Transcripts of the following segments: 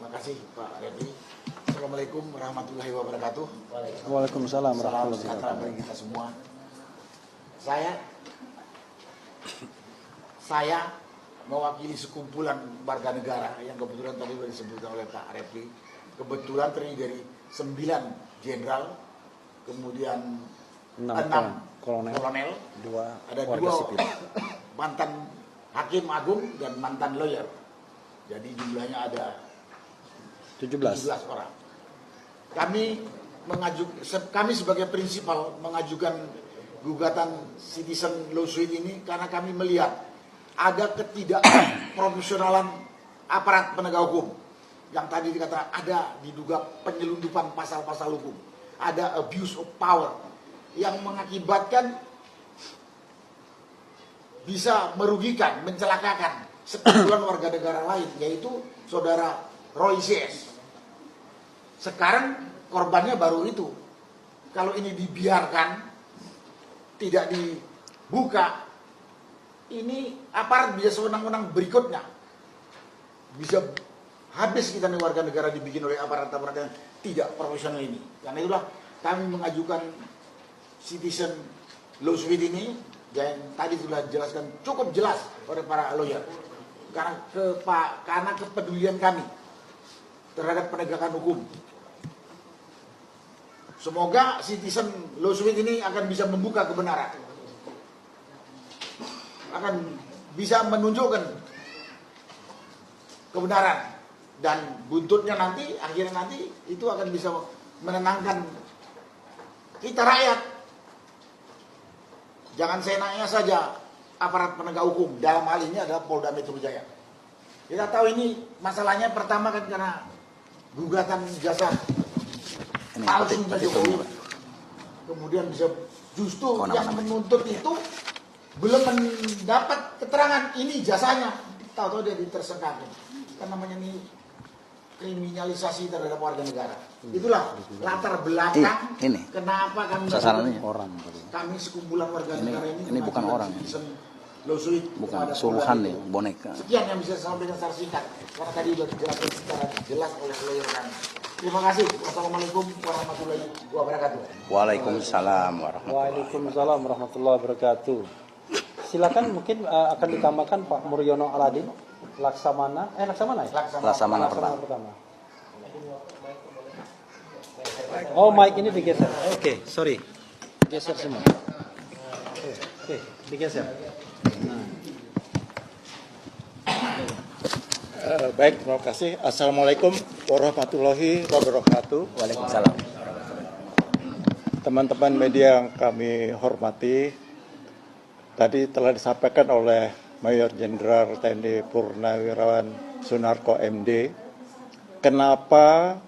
Terima kasih Pak Refli. Assalamualaikum warahmatullahi wabarakatuh. Waalaikumsalam warahmatullahi Salam sejahtera bagi kita semua. Saya mewakili sekumpulan warga negara yang kebetulan tadi sudah disebutkan oleh Pak Refli. Kebetulan terdiri dari 9 jenderal, kemudian 6 kolonel, ada 2 mantan hakim agung dan mantan lawyer. Jadi jumlahnya ada 17 orang. Kami sebagai prinsipal mengajukan gugatan citizen lawsuit ini karena kami melihat ada ketidakprofesionalan aparat penegak hukum. Yang tadi dikatakan ada diduga penyelundupan pasal-pasal hukum, ada abuse of power yang mengakibatkan bisa merugikan, mencelakakan sekumpulan warga negara lain, yaitu saudara Roy C.S. Sekarang korbannya baru itu. Kalau ini dibiarkan, tidak dibuka, ini aparat bisa sewenang-wenang berikutnya. Bisa habis kita nih warga negara dibikin oleh aparat-aparat yang tidak profesional ini. Karena itulah kami mengajukan citizen lawsuit ini yang tadi sudah dijelaskan cukup jelas oleh para lawyer. Karena kepedulian kami terhadap penegakan hukum. Semoga citizen lawsuit ini akan bisa membuka kebenaran, akan bisa menunjukkan kebenaran, dan buntutnya nanti, akhirnya nanti itu akan bisa menenangkan kita rakyat. Jangan seenaknya saja aparat penegak hukum, dalam hal ini adalah Polda Metro Jaya. Kita tahu ini masalahnya pertama kan karena gugatan jasa palsu Jokowi. Kemudian bisa justru yang menuntut itu belum mendapat keterangan ini jasanya, tahu-tahu dia ditersangkakan. Kan namanya ini kriminalisasi terhadap warga negara. Itulah latar belakang kenapa kami sekumpulan warga negara ini bukan orang ya. Lawsuit bukan suruhan ya, boneka. Sekian yang bisa saya sampaikan secara singkat karena tadi sudah dijelaskan secara jelas oleh lawyer kami. Terima kasih. Wassalamualaikum warahmatullahi wabarakatuh. Waalaikumsalam warahmatullahi wabarakatuh. Silakan mungkin akan ditambahkan Pak Muryono Aladin, Laksamana ya? Laksamana pertama. Oh, mic ini digeser. Oke, sorry. Geser semua. Oke, digeser. Baik, terima kasih. Assalamualaikum warahmatullahi wabarakatuh. Waalaikumsalam. Teman-teman media yang kami hormati, tadi telah disampaikan oleh Mayor Jenderal TNI Purnawirawan Sunarko MD, kenapa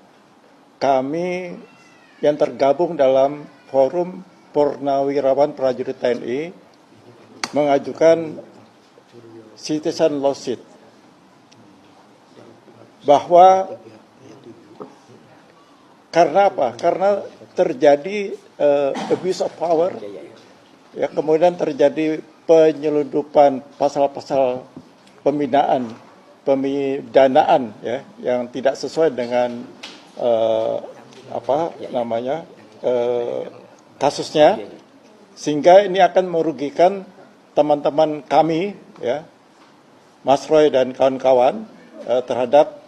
kami yang tergabung dalam Forum Purnawirawan Prajurit TNI mengajukan citizen lawsuit, bahwa karena apa? Karena terjadi abuse of power, ya, kemudian terjadi penyelundupan pasal-pasal pemidanaan, ya, yang tidak sesuai dengan kasusnya, sehingga ini akan merugikan teman-teman kami, ya, Mas Roy dan kawan-kawan, terhadap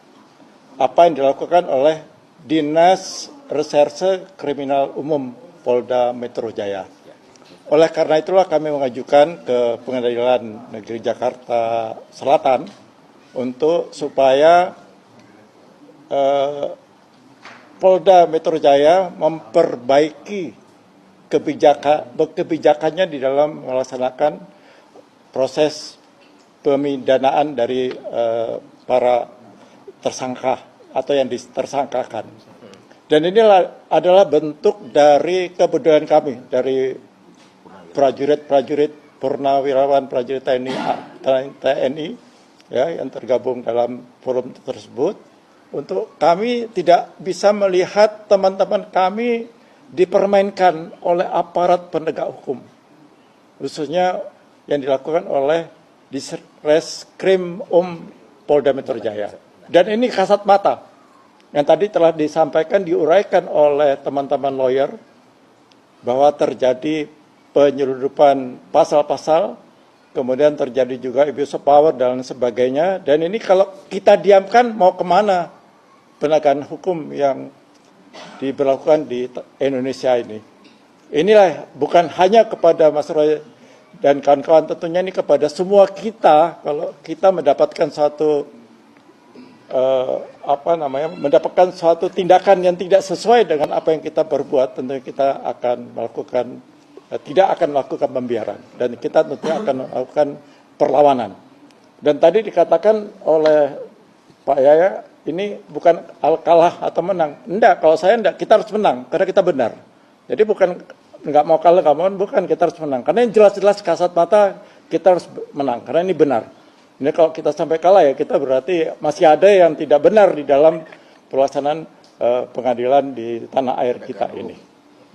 apa yang dilakukan oleh Dinas Reserse Kriminal Umum Polda Metro Jaya. Oleh karena itulah kami mengajukan ke Pengadilan Negeri Jakarta Selatan untuk supaya Polda Metro Jaya memperbaiki kebijakannya di dalam melaksanakan proses pemidanaan dari para tersangka atau yang ditersangkakan. Dan inilah adalah bentuk dari kepedulian kami, dari prajurit purnawirawan prajurit TNI ya, yang tergabung dalam forum tersebut, untuk kami tidak bisa melihat teman-teman kami dipermainkan oleh aparat penegak hukum, khususnya yang dilakukan oleh Ditreskrim Polda Metro Jaya. Dan ini kasat mata, yang tadi telah disampaikan, diuraikan oleh teman-teman lawyer, bahwa terjadi penyeludupan pasal-pasal, kemudian terjadi juga abuse of power dan sebagainya. Dan ini kalau kita diamkan mau kemana penegakan hukum yang diberlakukan di Indonesia ini. Inilah bukan hanya kepada Mas Roy dan kawan-kawan, tentunya ini kepada semua kita. Kalau kita mendapatkan suatu mendapatkan suatu tindakan yang tidak sesuai dengan apa yang kita perbuat, tentunya kita akan melakukan, tidak akan melakukan pembiaran, dan kita tentunya akan melakukan perlawanan. Dan tadi dikatakan oleh Pak Yaya, ini bukan kalah atau menang. Enggak, kalau saya enggak, kita harus menang karena kita benar. Jadi bukan enggak mau kalah, enggak mau, bukan, kita harus menang. Karena yang jelas-jelas kasat mata kita harus menang karena ini benar. Ini kalau kita sampai kalah ya kita berarti masih ada yang tidak benar di dalam pelaksanaan pengadilan di tanah air kita ini.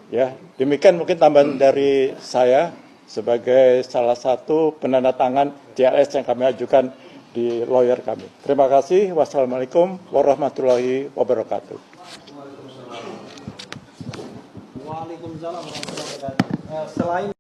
Ya, demikian mungkin tambahan dari saya sebagai salah satu penandatangan JLS yang kami ajukan di lawyer kami. Terima kasih. Wassalamualaikum warahmatullahi wabarakatuh. Waalaikumsalam warahmatullahi wabarakatuh. Selain